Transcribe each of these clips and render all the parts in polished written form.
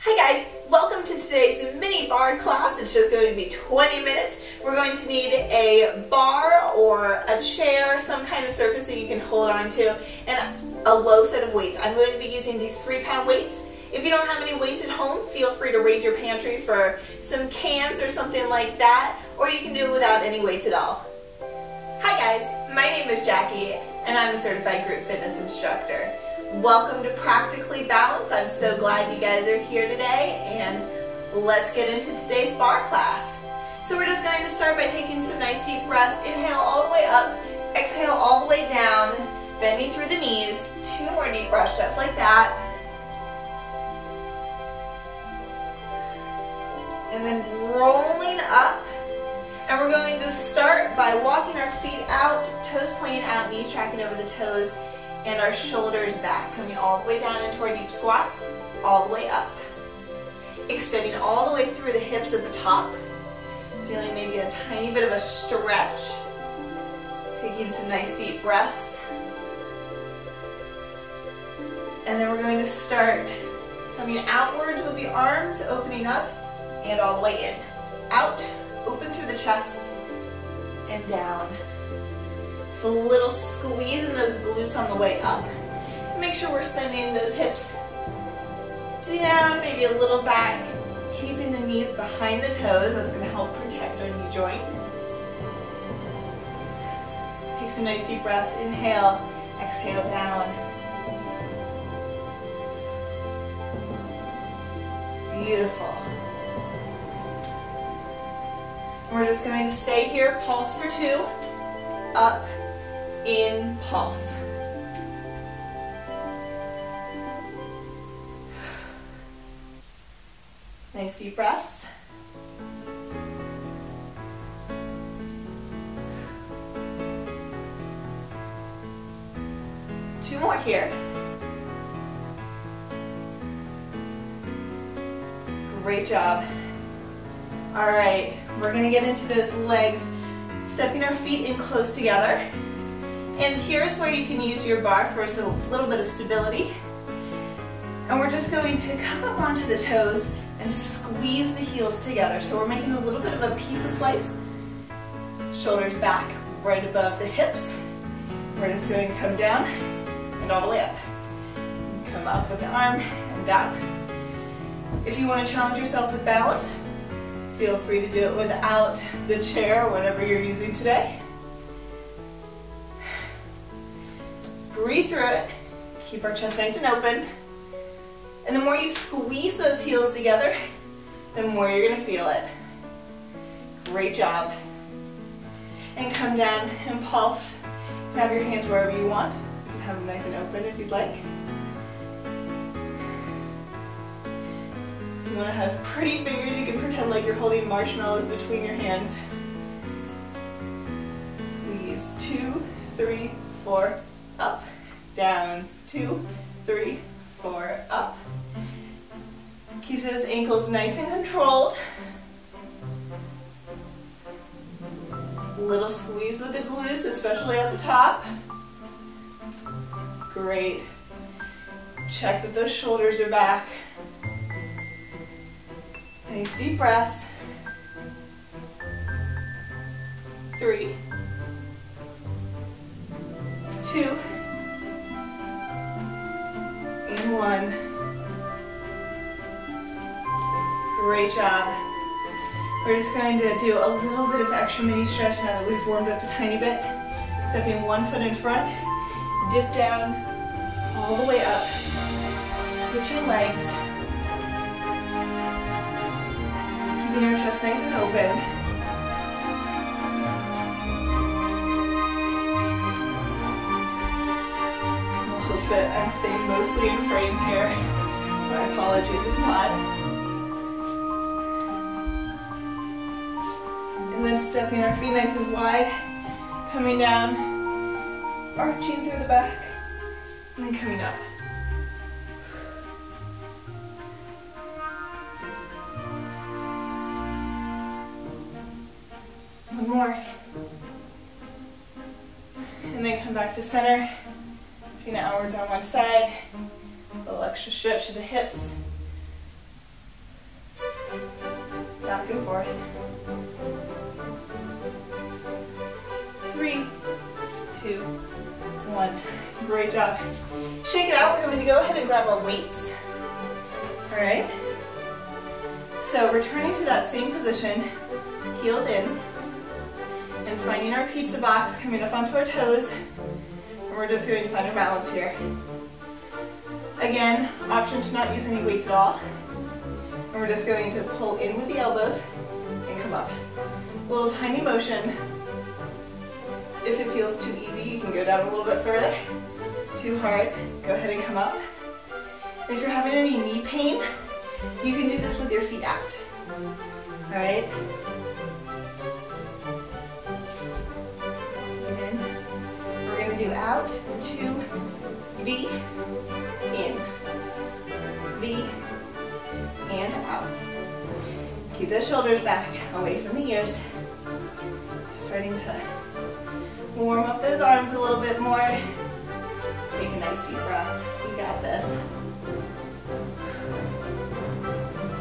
Hi guys, welcome to today's mini bar class. It's just going to be 20 minutes. We're going to need a bar or a chair, some kind of surface that you can hold on to, and a low set of weights. I'm going to be using these 3-pound weights. If you don't have any weights at home, feel free to raid your pantry for some cans or something like that, or you can do it without any weights at all. Hi guys, my name is Jackie, and I'm a certified group fitness instructor. Welcome to Practically Balanced. I'm so glad you guys are here today, and let's get into today's bar class. So we're just going to start by taking some nice deep breaths. Inhale all the way up, exhale all the way down, bending through the knees. 2 more deep breaths just like that. And then rolling up. And we're going to start by walking our feet out, toes pointing out, knees tracking over the toes, and our shoulders back, coming all the way down into our deep squat, all the way up. Extending all the way through the hips at the top, feeling maybe a tiny bit of a stretch. Taking some nice deep breaths. And then we're going to start coming outwards with the arms, opening up, and all the way in. Out, open through the chest, and down. A little squeeze in those glutes on the way up. Make sure we're sending those hips down, maybe a little back, keeping the knees behind the toes. That's going to help protect our knee joint. Take some nice deep breaths. Inhale, exhale down. Beautiful. We're just going to stay here, pulse for 2, up, in, pulse. Nice deep breaths. Two more here. Great job. All right, we're gonna get into those legs, stepping our feet in close together. And here's where you can use your bar for a little bit of stability. And we're just going to come up onto the toes and squeeze the heels together. So we're making a little bit of a pizza slice. Shoulders back, right above the hips. We're just going to come down and all the way up. Come up with the arm and down. If you want to challenge yourself with balance, feel free to do it without the chair or whatever you're using today. Breathe through it. Keep our chest nice and open. And the more you squeeze those heels together, the more you're going to feel it. Great job. And come down and pulse. You can have your hands wherever you want. You can have them nice and open if you'd like. If you want to have pretty fingers, you can pretend like you're holding marshmallows between your hands. Squeeze. 2, 3, 4, up, down. 2, 3, 4, up. Keep those ankles nice and controlled. Little squeeze with the glutes, especially at the top. Great. Check that those shoulders are back. Nice deep breaths. 3, 2, and 1. Great job. We're just going to do a little bit of extra mini stretch now that we've warmed up a tiny bit. Stepping one foot in front, dip down, all the way up, switching legs, keeping our chest nice and open. I hope that I'm staying mostly in frame here. My apologies if not. And then stepping our feet nice and wide, coming down, arching through the back, and then coming up. One more. And then come back to center, feet outwards on one side, a little extra stretch to the hips. Back and forth. 3, 2, 1. Great job. Shake it out. We're going to go ahead and grab our weights. All right. So returning to that same position, heels in, and finding our pizza box, coming up onto our toes, and we're just going to find our balance here. Again, option to not use any weights at all. And we're just going to pull in with the elbows and come up. A little tiny motion. If it feels too easy, you can go down a little bit further. Too hard, go ahead and come up. If you're having any knee pain, you can do this with your feet out. All right? In. We're going to do out, 2, V, in, V, and out. Keep those shoulders back, away from the ears. Starting to warm up those arms a little bit more. Take a nice deep breath. You got this.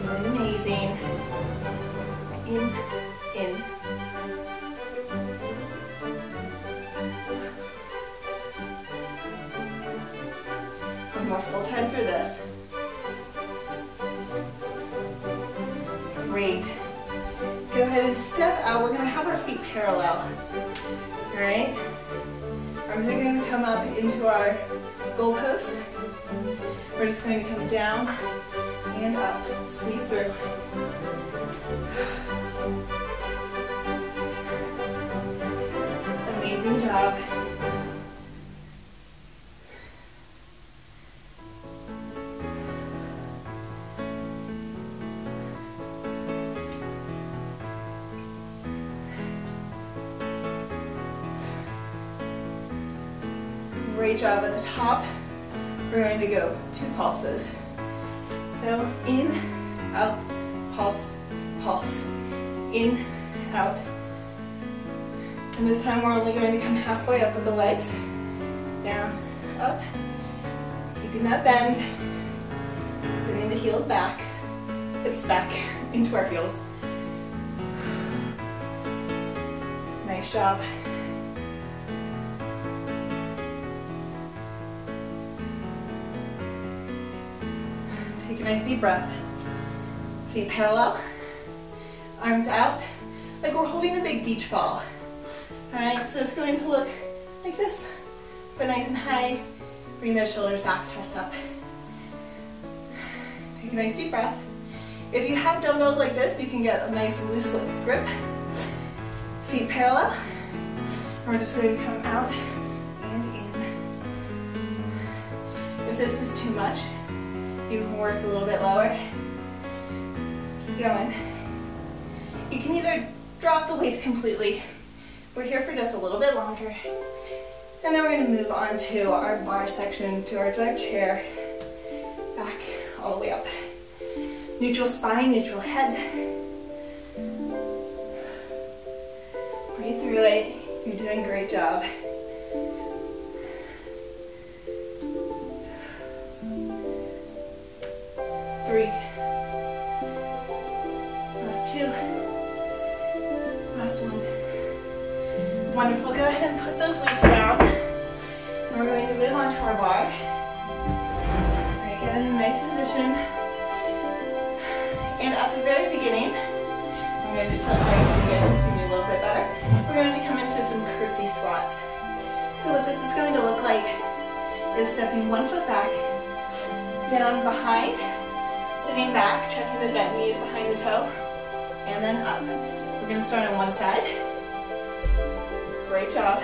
Doing amazing. In. One more full time through this. Great. Go ahead and step out. We're going to have our feet parallel. All right? Arms are going to come up into our goalposts. We're just going to come down and up. Squeeze through. Amazing job. Great job at the top. We're going to go 2 pulses. So in, out, pulse, pulse, in, out. And this time we're only going to come halfway up with the legs. Down, up, keeping that bend. Sending the heels back, hips back into our heels. Nice job. Take a nice deep breath. Feet parallel, arms out, like we're holding a big beach ball. All right, so it's going to look like this, but nice and high. Bring those shoulders back, chest up. Take a nice deep breath. If you have dumbbells like this, you can get a nice loose grip. Feet parallel. We're just going to come out and in. If this is too much, you can work a little bit lower. Keep going. You can either drop the weights completely. We're here for just a little bit longer. And then we're going to move on to our bar section, to our dive chair. Back all the way up. Neutral spine, neutral head. Breathe through it. You're doing a great job. Three. Last 2. Last 1. Wonderful. Go ahead and put those weights down. And we're going to move on to our bar. All right, get in a nice position. And at the very beginning, I'm going to tilt right so you guys can see me a little bit better. We're going to come into some curtsy squats. So what this is going to look like is stepping 1 foot back, down behind, sitting back, checking the bent knees behind the toe, and then up. We're going to start on one side. Great job.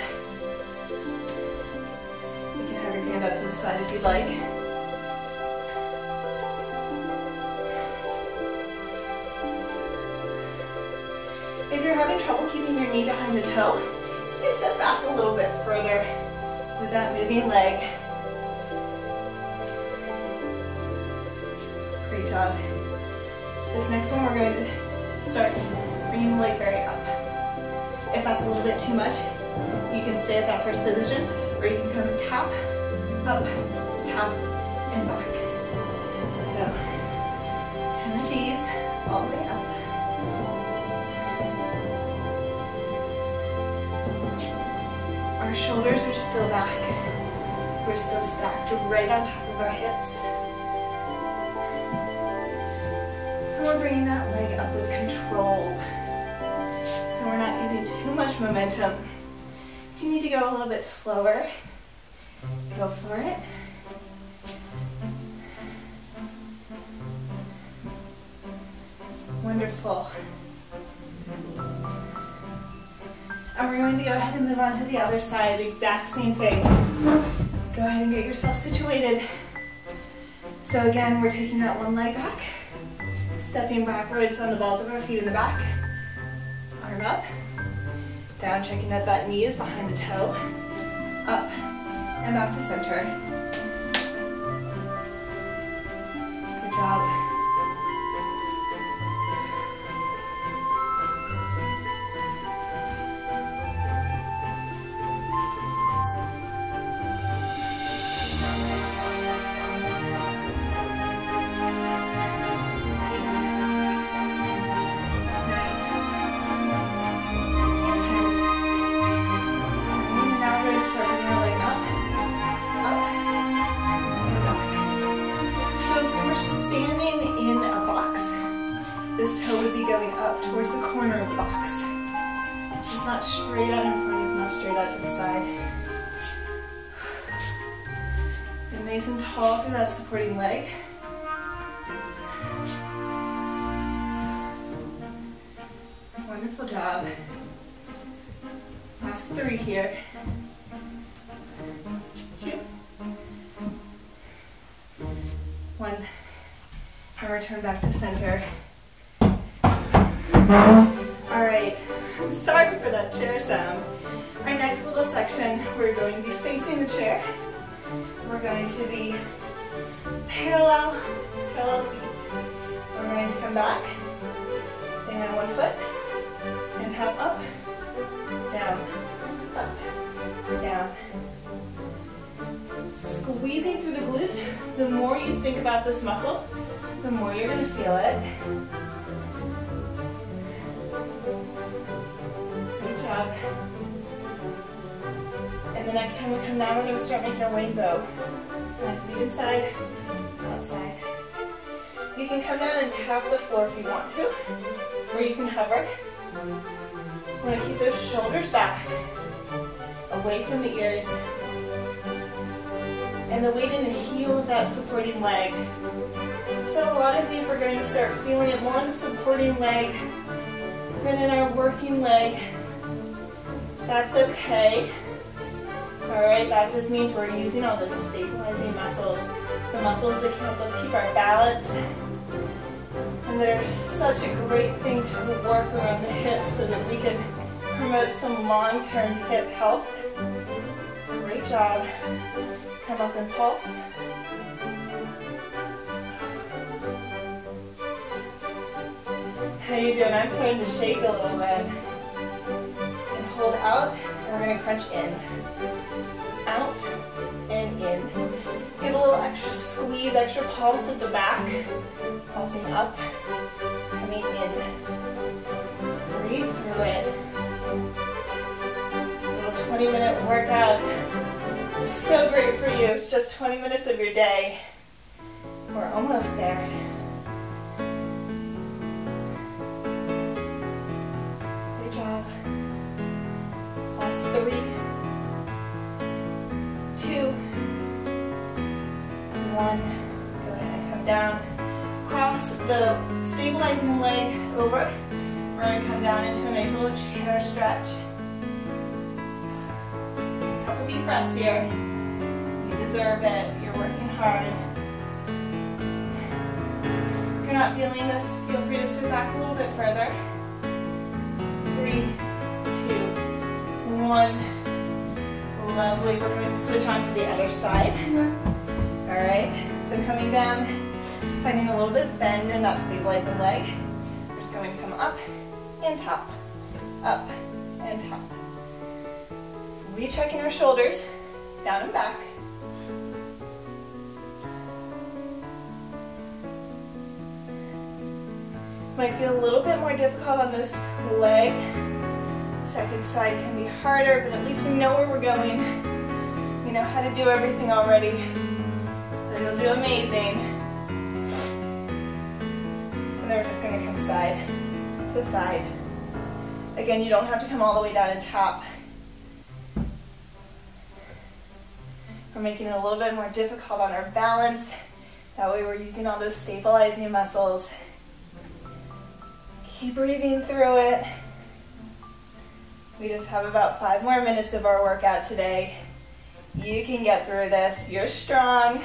You can have your hand out to the side if you'd like. If you're having trouble keeping your knee behind the toe, you can step back a little bit further with that moving leg. Great job. This next one we're going to start bringing the leg very up. If that's a little bit too much, you can stay at that first position, or you can come and tap, up, tap, and back. So, 10 of these, all the way up. shoulders are still back. We're still stacked right on top of our hips. And we're bringing that leg up with control. So we're not using too much momentum. If you need to go a little bit slower, go for it. Wonderful. And we're going to go ahead and move on to the other side, exact same thing. Go ahead and get yourself situated. So again, we're taking that one leg back, stepping backwards on the balls of our feet in the back, arm up, down, checking that that knee is behind the toe, up, and back to center. Good job. Towards the corner of the box. It's not straight out in front, it's not straight out to the side. So nice and tall through that supporting leg. Wonderful job. Last 3 here. 2. 1. And return back to center. Alright, sorry for that chair sound. Our next little section, we're going to be facing the chair. We're going to be parallel feet. We're going to come back, stand on one foot, and tap up, down, down. Squeezing through the glute. The more you think about this muscle, the more you're going to feel it. And the next time we come down, we're going to start making our rainbow. Nice to be inside, outside. You can come down and tap the floor if you want to, or you can hover. You want to keep those shoulders back, away from the ears, and the weight in the heel of that supporting leg. So a lot of these, we're going to start feeling it more in the supporting leg than in our working leg. That's okay. Alright, that just means we're using all the stabilizing muscles, the muscles that can help us keep our balance, and that are such a great thing to work around the hips so that we can promote some long-term hip health. Great job. Come up and pulse. How you doing? I'm starting to shake a little bit. Hold out, and we're going to crunch in. Out and in. Give a little extra squeeze, extra pulse at the back. Pulsing up, coming in. Breathe through it. This little 20-minute workout. So great for you. It's just 20 minutes of your day. We're almost there. Good job. 3, 2, 1. Go ahead and come down. Cross the stabilizing leg over. We're going to come down into a nice little chair stretch. A couple deep breaths here. You deserve it. You're working hard. If you're not feeling this, feel free to sit back a little bit further. 3, 2, 1. Lovely. We're going to switch on to the other side. Alright, so coming down, finding a little bit of bend in that stabilizing leg. We're just going to come up and tap, up and tap. Rechecking our shoulders, down and back. Might feel a little bit more difficult on this leg. second side can be harder, but at least we know where we're going. We know how to do everything already. So you'll do amazing. And then we're just going to come side to side. Again, you don't have to come all the way down and tap. We're making it a little bit more difficult on our balance. That way we're using all those stabilizing muscles. Keep breathing through it. We just have about 5 more minutes of our workout today. You can get through this. You're strong.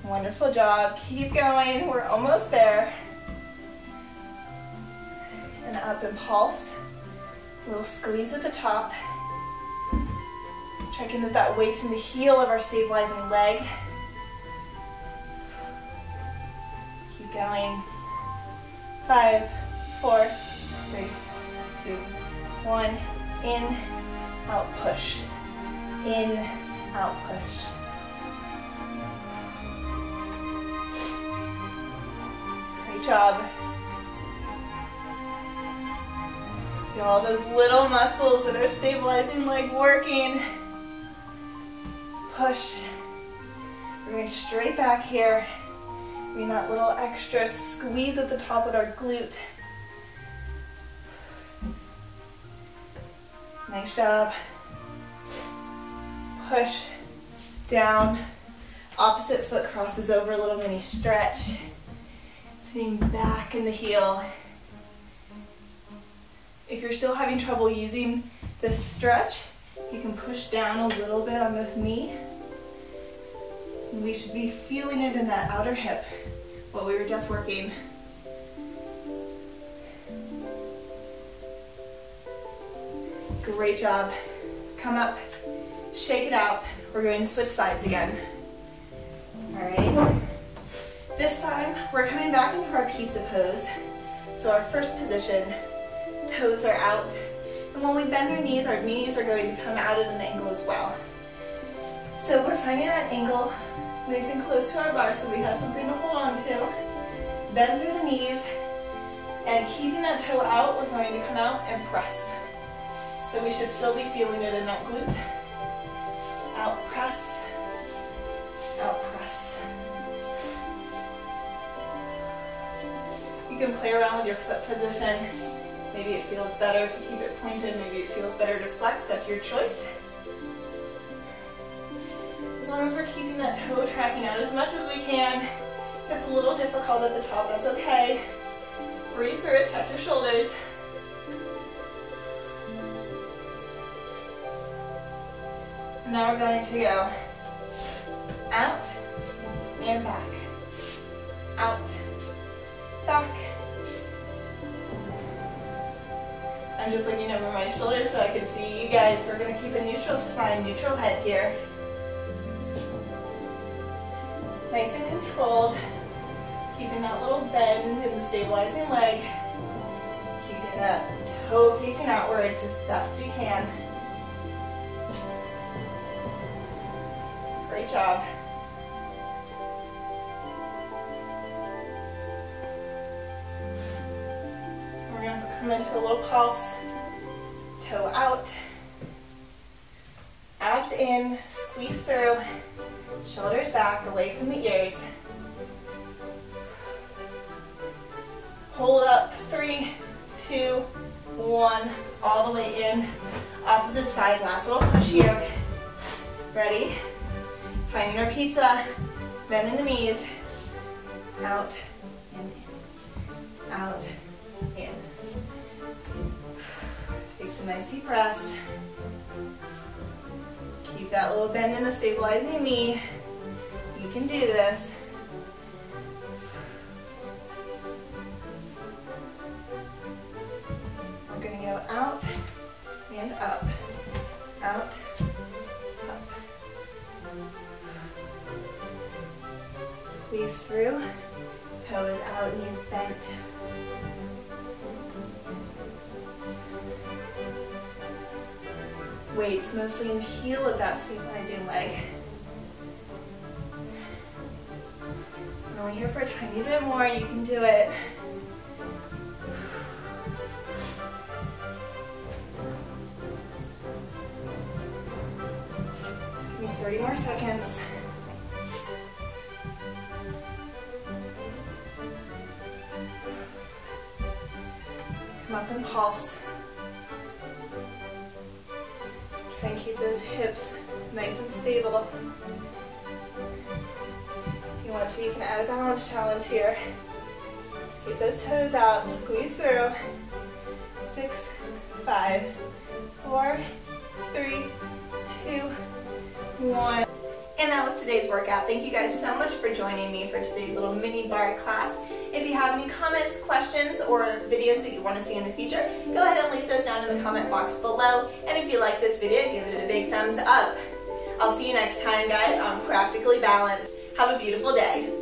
Wonderful job. Keep going. We're almost there. And up and pulse. A little squeeze at the top. Checking that that weight's in the heel of our stabilizing leg. Keep going. 5, 4, 3, 2, 1. In, out, push. In, out, push. Great job. Feel all those little muscles that are stabilizing leg working. Push. We're going straight back here. Getting that little extra squeeze at the top with our glute. Nice job. Push down. Opposite foot crosses over, a little mini stretch. Sitting back in the heel. If you're still having trouble using this stretch, you can push down a little bit on this knee. And we should be feeling it in that outer hip, what we were just working. Great job. Come up, shake it out. We're going to switch sides again. All right. This time, we're coming back into our pizza pose. So our first position, toes are out. And when we bend our knees are going to come out at an angle as well. So we're finding that angle nice and close to our bar so we have something to hold on to. Bend through the knees, and keeping that toe out, we're going to come out and press. So we should still be feeling it in that glute. Out, press. Out, press. You can play around with your foot position. Maybe it feels better to keep it pointed, maybe it feels better to flex, that's your choice. As long as we're keeping that toe tracking out as much as we can. It's a little difficult at the top, that's okay. Breathe through it, check your shoulders. And now we're going to go out and back. Out, back. I'm just looking over my shoulders so I can see you guys. We're going to keep a neutral spine, neutral head here. Nice and controlled. Keeping that little bend in the stabilizing leg. Keeping that toe facing outwards as best you can. Great job. We're going to come into a little pulse. Toe out. Abs in, squeeze through. Shoulders back, away from the ears. Hold up, 3, 2, 1, all the way in. Opposite side, last little push here. Ready? Finding our pizza, bending the knees. Out, and in. Out, in. Take some nice deep breaths. Keep that little bend in the stabilizing knee. You can do this. We're going to go out and up. Out, up. Squeeze through. Toes out, knees bent. Weights mostly in the heel of that stabilizing leg. And only here for a tiny bit more. You can do it. Give me 30 more seconds. Come up and pulse. Try and keep those hips nice and stable. If you want to, you can add a balance challenge here. Just keep those toes out, squeeze through. 6, 5, 4, 3, 2, 1. And that was today's workout. Thank you guys so much for joining me for today's little mini bar class. If you have any comments, questions, or videos that you want to see in the future, go ahead and leave those down in the comment box below. And if you like this video, give it a big thumbs up. I'll see you next time, guys, on Practically Balanced. Have a beautiful day.